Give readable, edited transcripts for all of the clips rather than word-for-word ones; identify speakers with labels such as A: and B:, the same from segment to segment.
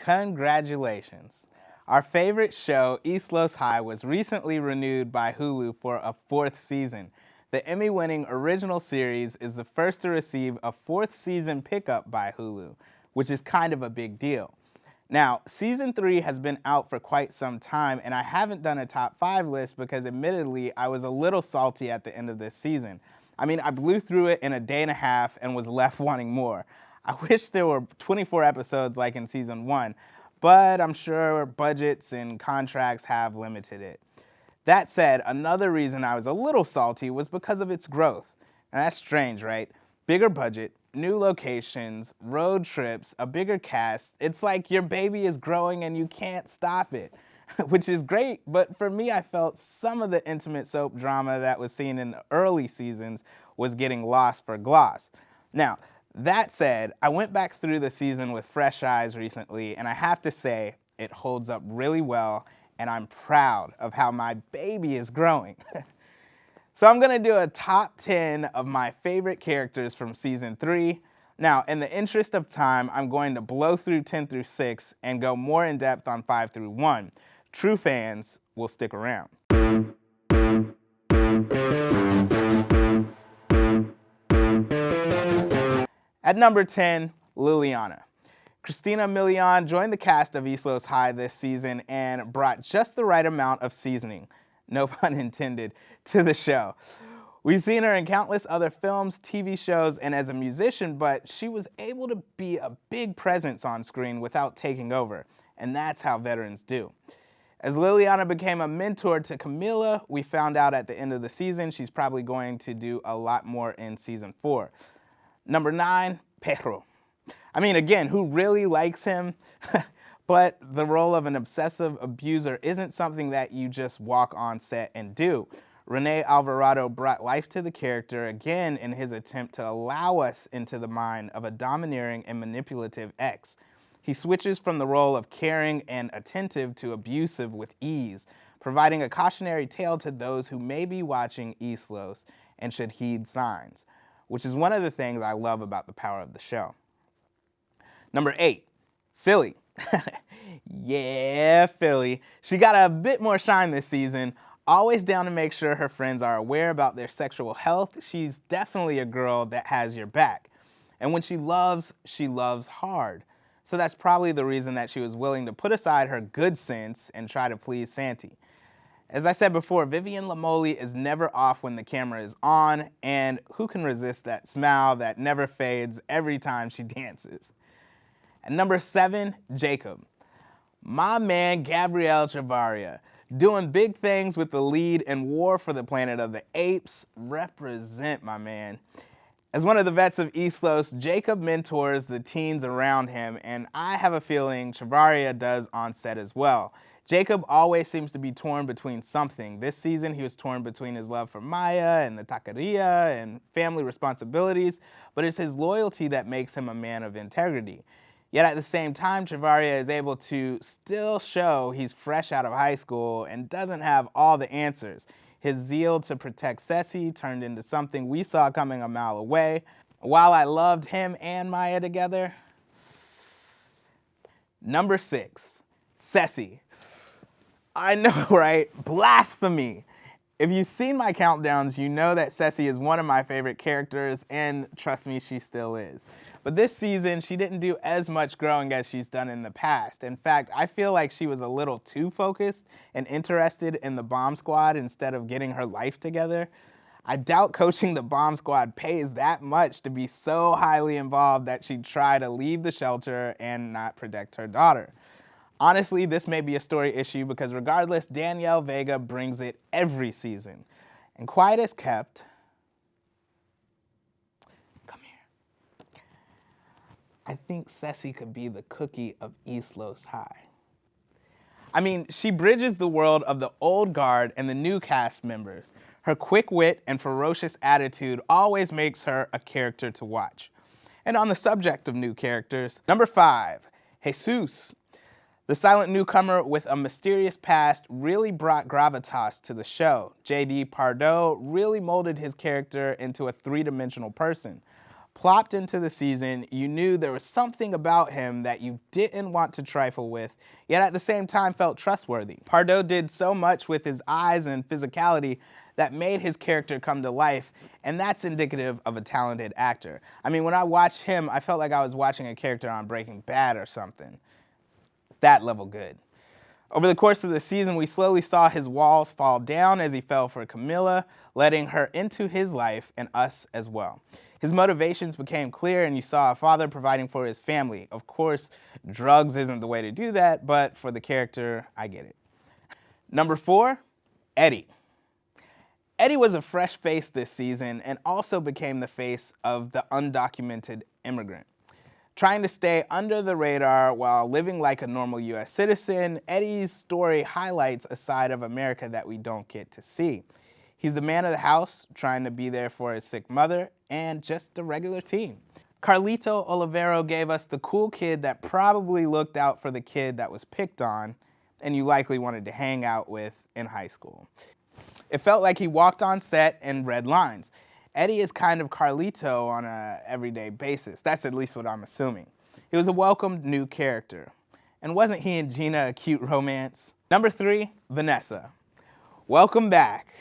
A: Congratulations. Our favorite show, Los High, was recently renewed by Hulu for a 4th season. The Emmy-winning original series is the first to receive a 4th season pickup by Hulu, which is kind of a big deal. Now, season 3 has been out for quite some time, and I haven't done a top 5 list because admittedly, I was a little salty at the end of this season. I mean, I blew through it in a day and a half and was left wanting more. I wish there were 24 episodes like in season 1, but I'm sure budgets and contracts have limited it. That said, another reason I was a little salty was because of its growth. And that's strange, right? Bigger budget, new locations, road trips, a bigger cast. It's like your baby is growing and you can't stop it, which is great. But for me, I felt some of the intimate soap drama that was seen in the early seasons was getting lost for gloss. Now, that said, I went back through the season with fresh eyes recently, and I have to say, it holds up really well, and I'm proud of how my baby is growing. So I'm gonna do a top 10 of my favorite characters from season 3. Now, in the interest of time, I'm going to blow through 10 through 6 and go more in depth on 5 through 1. True fans will stick around. At number 10, Liliana. Christina Milian joined the cast of Los High this season and brought just the right amount of seasoning, no pun intended, to the show. We've seen her in countless other films, TV shows, and as a musician, but she was able to be a big presence on screen without taking over, and that's how veterans do. As Liliana became a mentor to Camilla, we found out at the end of the season she's probably going to do a lot more in season 4. Number 9, Petrol. I mean, again, who really likes him? But the role of an obsessive abuser isn't something that you just walk on set and do. Rene Alvarado brought life to the character again in his attempt to allow us into the mind of a domineering and manipulative ex. He switches from the role of caring and attentive to abusive with ease, providing a cautionary tale to those who may be watching Los and should heed signs, which is one of the things I love about the power of the show. Number 8, Philly. Yeah, Philly. She got a bit more shine this season, always down to make sure her friends are aware about their sexual health. She's definitely a girl that has your back. And when she loves hard. So that's probably the reason that she was willing to put aside her good sense and try to please Santi. As I said before, Vivian Lamoli is never off when the camera is on, and who can resist that smile that never fades every time she dances? At number 7, Jacob. My man Gabriel Chavarria, doing big things with the lead in War for the Planet of the Apes. Represent, my man. As one of the vets of Los, Jacob mentors the teens around him, and I have a feeling Chavarria does on set as well. Jacob always seems to be torn between something. This season, he was torn between his love for Maya and the taqueria and family responsibilities, but it's his loyalty that makes him a man of integrity. Yet at the same time, Chavarria is able to still show he's fresh out of high school and doesn't have all the answers. His zeal to protect Ceci turned into something we saw coming a mile away. While I loved him and Maya together. Number 6, Ceci. I know, right? Blasphemy. If you've seen my countdowns, you know that Ceci is one of my favorite characters, and trust me, she still is. But this season, she didn't do as much growing as she's done in the past. In fact, I feel like she was a little too focused and interested in the bomb squad instead of getting her life together. I doubt coaching the bomb squad pays that much to be so highly involved that she'd try to leave the shelter and not protect her daughter. Honestly, this may be a story issue because regardless, Danielle Vega brings it every season. And quiet as kept, come here. I think Ceci could be the cookie of Los High. I mean, she bridges the world of the old guard and the new cast members. Her quick wit and ferocious attitude always makes her a character to watch. And on the subject of new characters, number 5, Soos. The silent newcomer with a mysterious past really brought gravitas to the show. J.D. Pardo really molded his character into a 3-dimensional person. Plopped into the season, you knew there was something about him that you didn't want to trifle with, yet at the same time felt trustworthy. Pardo did so much with his eyes and physicality that made his character come to life, and that's indicative of a talented actor. I mean, when I watched him, I felt like I was watching a character on Breaking Bad or something. That level good. Over the course of the season, we slowly saw his walls fall down as he fell for Camilla, letting her into his life and us as well. His motivations became clear, and you saw a father providing for his family. Of course, drugs isn't the way to do that, but for the character, I get it. Number 4, Eddie. Eddie was a fresh face this season and also became the face of the undocumented immigrant. Trying to stay under the radar while living like a normal US citizen, Eddie's story highlights a side of America that we don't get to see. He's the man of the house, trying to be there for his sick mother, and just a regular teen. Carlito Olivero gave us the cool kid that probably looked out for the kid that was picked on and you likely wanted to hang out with in high school. It felt like he walked on set and read lines. Eddie is kind of Carlito on an everyday basis. That's at least what I'm assuming. He was a welcomed new character. And wasn't he and Gina a cute romance? Number 3, Vanessa. Welcome back.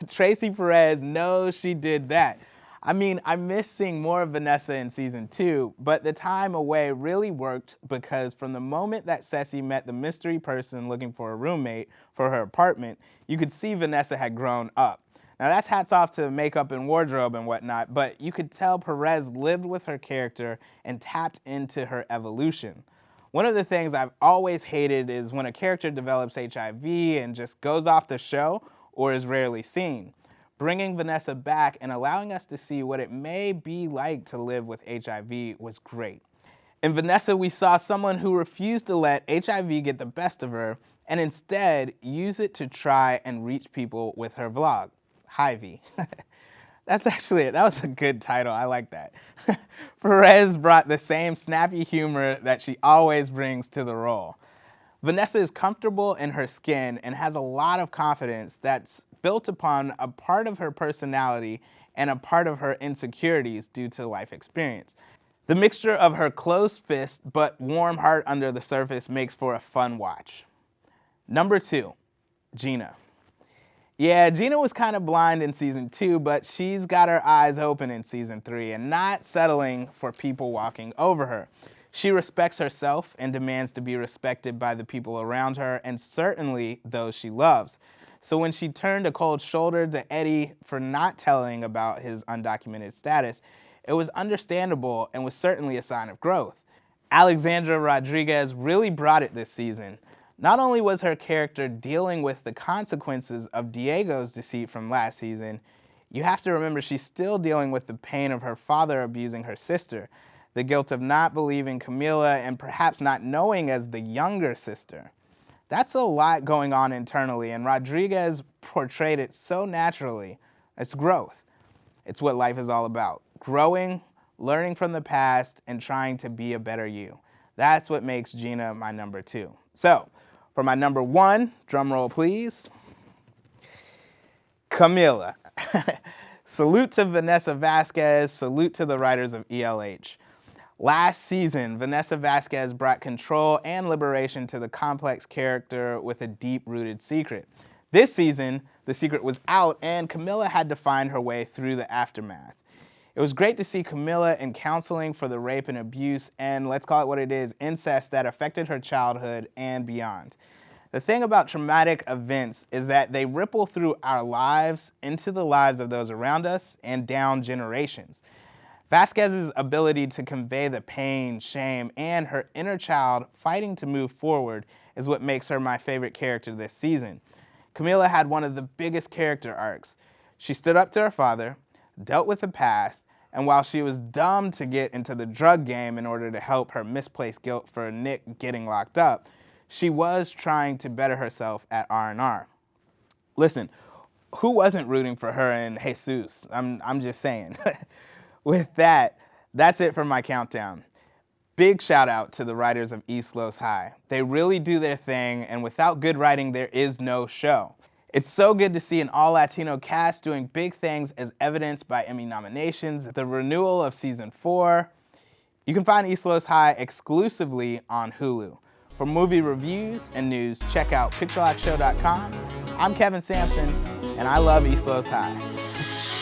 A: Tracy Perez knows she did that. I mean, I miss seeing more of Vanessa in season 2, but the time away really worked because from the moment that Ceci met the mystery person looking for a roommate for her apartment, you could see Vanessa had grown up. Now that's hats off to makeup and wardrobe and whatnot, but you could tell Perez lived with her character and tapped into her evolution. One of the things I've always hated is when a character develops HIV and just goes off the show or is rarely seen. Bringing Vanessa back and allowing us to see what it may be like to live with HIV was great. In Vanessa, we saw someone who refused to let HIV get the best of her and instead use it to try and reach people with her vlog. Hy-Vee. That's actually it. That was a good title. I like that. Perez brought the same snappy humor that she always brings to the role. Vanessa is comfortable in her skin and has a lot of confidence that's built upon a part of her personality and a part of her insecurities due to life experience. The mixture of her closed fist but warm heart under the surface makes for a fun watch. Number 2, Gina. Yeah, Gina was kind of blind in season 2, but she's got her eyes open in season 3 and not settling for people walking over her. She respects herself and demands to be respected by the people around her and certainly those she loves. So when she turned a cold shoulder to Eddie for not telling about his undocumented status, it was understandable and was certainly a sign of growth. Alexandra Rodriguez really brought it this season. Not only was her character dealing with the consequences of Diego's deceit from last season, you have to remember she's still dealing with the pain of her father abusing her sister, the guilt of not believing Camilla and perhaps not knowing as the younger sister. That's a lot going on internally, and Rodriguez portrayed it so naturally. It's growth. It's what life is all about. Growing, learning from the past, and trying to be a better you. That's what makes Gina my number 2. So, for my number 1, drum roll please, Camilla. Salute to Vanessa Vasquez, salute to the writers of ELH. Last season, Vanessa Vasquez brought control and liberation to the complex character with a deep-rooted secret. This season, the secret was out and Camilla had to find her way through the aftermath. It was great to see Camilla in counseling for the rape and abuse and, let's call it what it is, incest that affected her childhood and beyond. The thing about traumatic events is that they ripple through our lives into the lives of those around us and down generations. Vasquez's ability to convey the pain, shame, and her inner child fighting to move forward is what makes her my favorite character this season. Camilla had one of the biggest character arcs. She stood up to her father, dealt with the past, and while she was dumb to get into the drug game in order to help her misplaced guilt for Nick getting locked up, she was trying to better herself at R&R. Listen, who wasn't rooting for her and Jesus? I'm just saying. With that, that's it for my countdown. Big shout out to the writers of East Los High. They really do their thing, and without good writing, there is no show. It's so good to see an all-Latino cast doing big things as evidenced by Emmy nominations, the renewal of season 4. You can find East Los High exclusively on Hulu. For movie reviews and news, check out pixelatshow.com. I'm Kevin Sampson, and I love East Los High.